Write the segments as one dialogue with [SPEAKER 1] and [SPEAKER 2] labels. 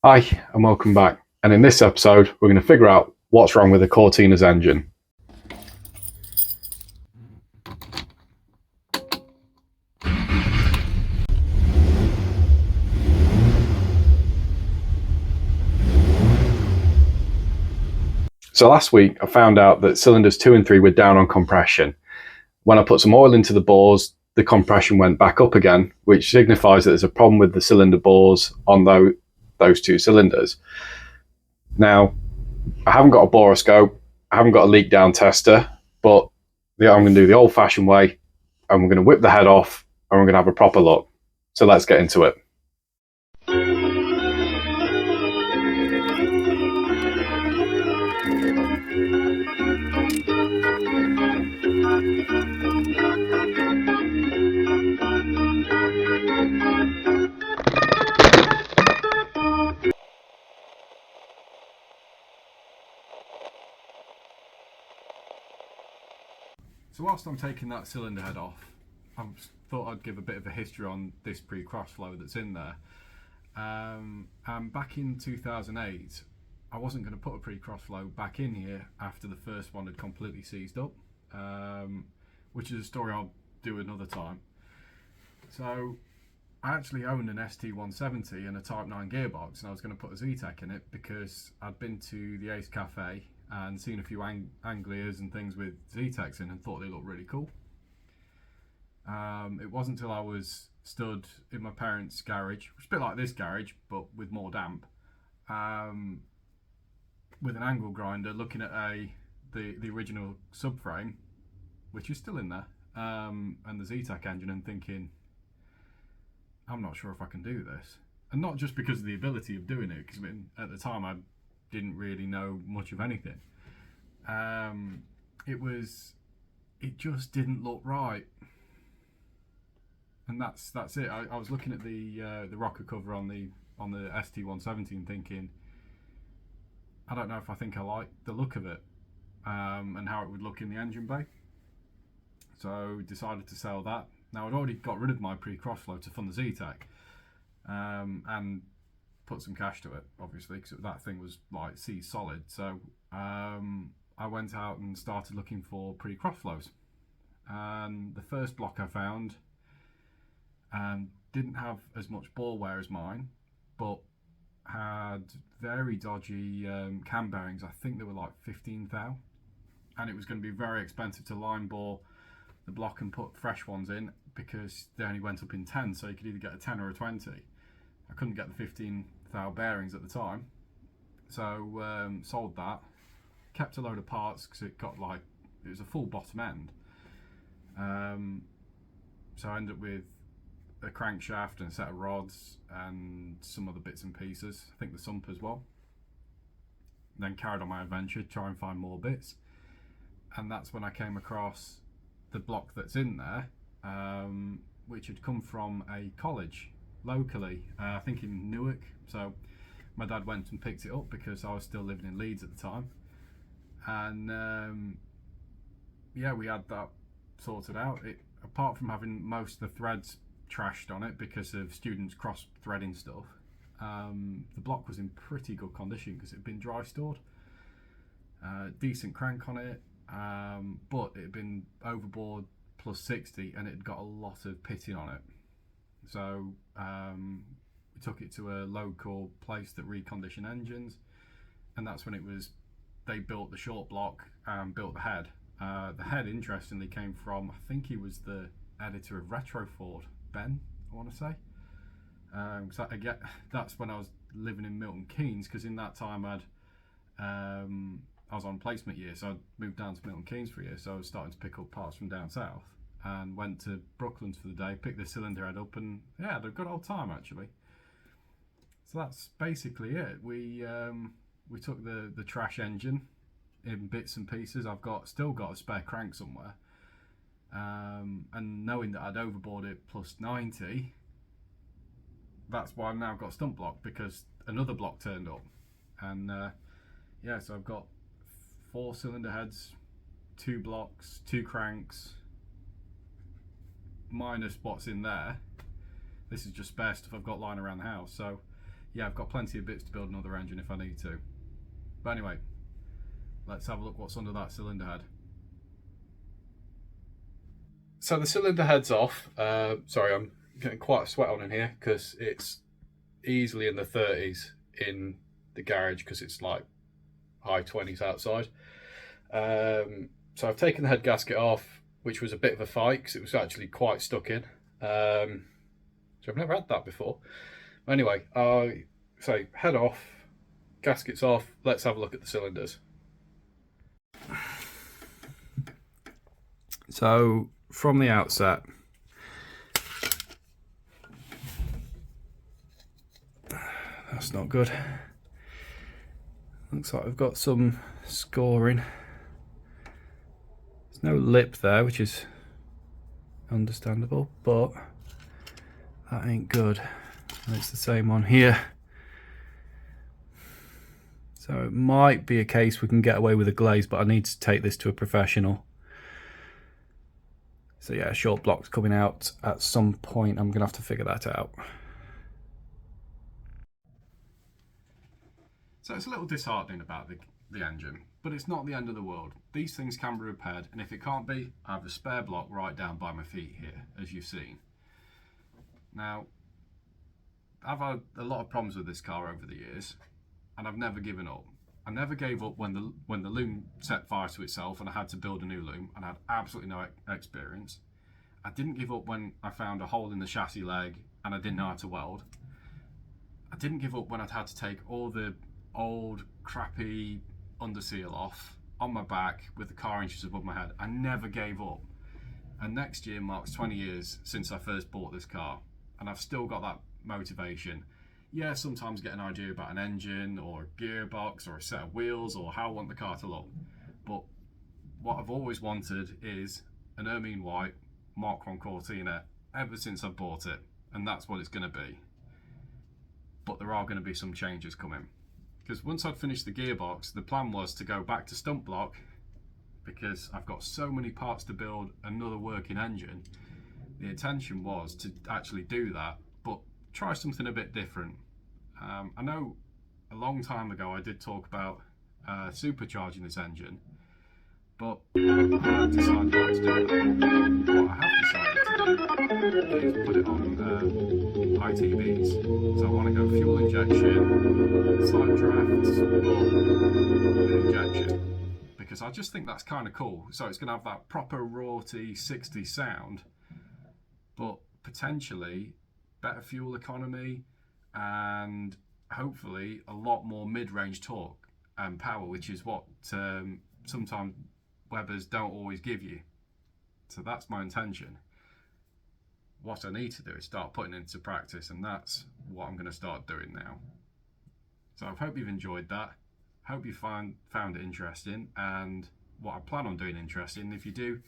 [SPEAKER 1] Hi, and welcome back. And in this episode, we're going to figure out what's wrong with the Cortina's engine. So last week, I found out that cylinders 2 and 3 were down on compression. When I put some oil into the bores, the compression went back up again, which signifies that there's a problem with the cylinder bores on those two cylinders. Now, I haven't got a boroscope, I haven't got a leak down tester, but I'm going to do the old fashioned way, and we're going to whip the head off, and we're going to have a proper look. So let's get into it. So whilst I'm taking that cylinder head off, I thought I'd give a bit of a history on this pre-crossflow that's in there. And back in 2008, I wasn't going to put a pre-crossflow back in here after the first one had completely seized up, which is a story I'll do another time. So I actually owned an ST170 and a Type 9 gearbox, and I was going to put a Z-Tech in it because I'd been to the Ace Cafe and seen a few Anglias and things with Z-Techs in and thought they looked really cool. It wasn't until I was stood in my parents' garage, which is a bit like this garage but with more damp, with an angle grinder looking at the original subframe, which is still in there, and the Z-Tech engine, and thinking, I'm not sure if I can do this. And not just because of the ability of doing it, because at the time I didn't really know much of anything. It just didn't look right, and that's it. I was looking at the rocker cover on the ST170 and thinking, I don't know if I think I like the look of it, and how it would look in the engine bay. So decided to sell that. Now I'd already got rid of my pre-crossflow to fund the Z-Tech, and put some cash to it, obviously, because that thing was like C solid. So I went out and started looking for pre-crossflows, and the first block I found didn't have as much ball wear as mine, but had very dodgy cam bearings. I think they were like 15 thou, and it was going to be very expensive to line bore the block and put fresh ones in because they only went up in 10, so you could either get a 10 or a 20. I couldn't get the 15 thou bearings at the time, so sold that. Kept a load of parts because it was a full bottom end. So I ended up with a crankshaft and a set of rods and some other bits and pieces. I think the sump as well. Then carried on my adventure, try and find more bits, and that's when I came across the block that's in there, which had come from a college locally, I think in Newark. So my dad went and picked it up because I was still living in Leeds at the time, and we had that sorted out. Apart from having most of the threads trashed on it because of students cross threading stuff, the block was in pretty good condition because it had been dry stored. Decent crank on it, but it had been overboard plus 60 and it had got a lot of pitting on it. So we took it to a local place that reconditioned engines, and that's when they built the short block and built the head. The head, interestingly, came from, I think he was the editor of Retro Ford, Ben, I want to say. That's when I was living in Milton Keynes, because in that time I was on placement year, so I moved down to Milton Keynes for a year, so I was starting to pick up parts from down south, and went to Brooklands for the day, picked the cylinder head up, and yeah, had a good old time actually. So that's basically it. We took the trash engine in bits and pieces. I've still got a spare crank somewhere, and knowing that I'd overboard it plus 90, that's why I've now got a stump block, because another block turned up, and so I've got 4 cylinder heads, 2 blocks, 2 cranks, minus what's in there. This is just spare stuff I've got lying around the house. So yeah, I've got plenty of bits to build another engine if I need to. But anyway, let's have a look what's under that cylinder head. So the cylinder head's off. Sorry, I'm getting quite a sweat on in here because it's easily in the 30s in the garage because it's like high 20s outside. So I've taken the head gasket off, which was a bit of a fight because it was actually quite stuck in. So I've never had that before. Anyway, so head off, gaskets off, let's have a look at the cylinders. So from the outset, that's not good. Looks like we've got some scoring. There's no lip there, which is understandable, but that ain't good. And it's the same on here. So it might be a case we can get away with a glaze, but I need to take this to a professional. So yeah, short block's coming out at some point. I'm gonna have to figure that out. So it's a little disheartening about the engine, but it's not the end of the world. These things can be repaired, and if it can't be, I have a spare block right down by my feet here, as you've seen. Now, I've had a lot of problems with this car over the years, and I've never given up. I never gave up when the loom set fire to itself and I had to build a new loom, and I had absolutely no experience. I didn't give up when I found a hole in the chassis leg and I didn't know how to weld. I didn't give up when I'd had to take all the old crappy underseal off on my back with the car inches above my head. I never gave up. And next year marks 20 years since I first bought this car, and I've still got that motivation. Yeah, sometimes get an idea about an engine or a gearbox or a set of wheels or how I want the car to look. But what I've always wanted is an ermine white Mark 1 Cortina ever since I bought it, and that's what it's going to be. But there are going to be some changes coming. Because once I'd finished the gearbox, the plan was to go back to stump block, because I've got so many parts to build another working engine. The intention was to actually do that, but try something a bit different. I know a long time ago I did talk about supercharging this engine, but I have decided not to do that. What I have decided to do is put it on ITBs. So I want to go fuel injection, slight drafts, but with injection. Because I just think that's kind of cool. So it's going to have that proper rorty 60 sound, but potentially better fuel economy and hopefully a lot more mid-range torque and power, which is what sometimes Webers don't always give you. So that's my intention. What I need to do is start putting it into practice, and that's what I'm going to start doing now. So I hope you've enjoyed that. Hope you found it interesting, and what I plan on doing interesting. If you do,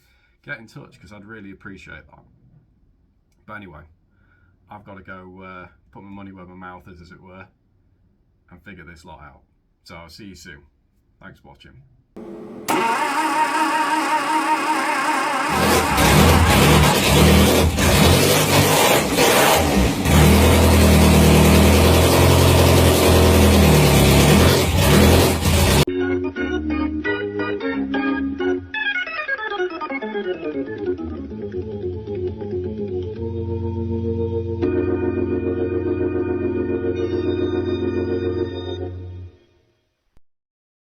[SPEAKER 1] get in touch because I'd really appreciate that. But anyway, I've got to go put my money where my mouth is, as it were, and figure this lot out. So I'll see you soon. Thanks for watching.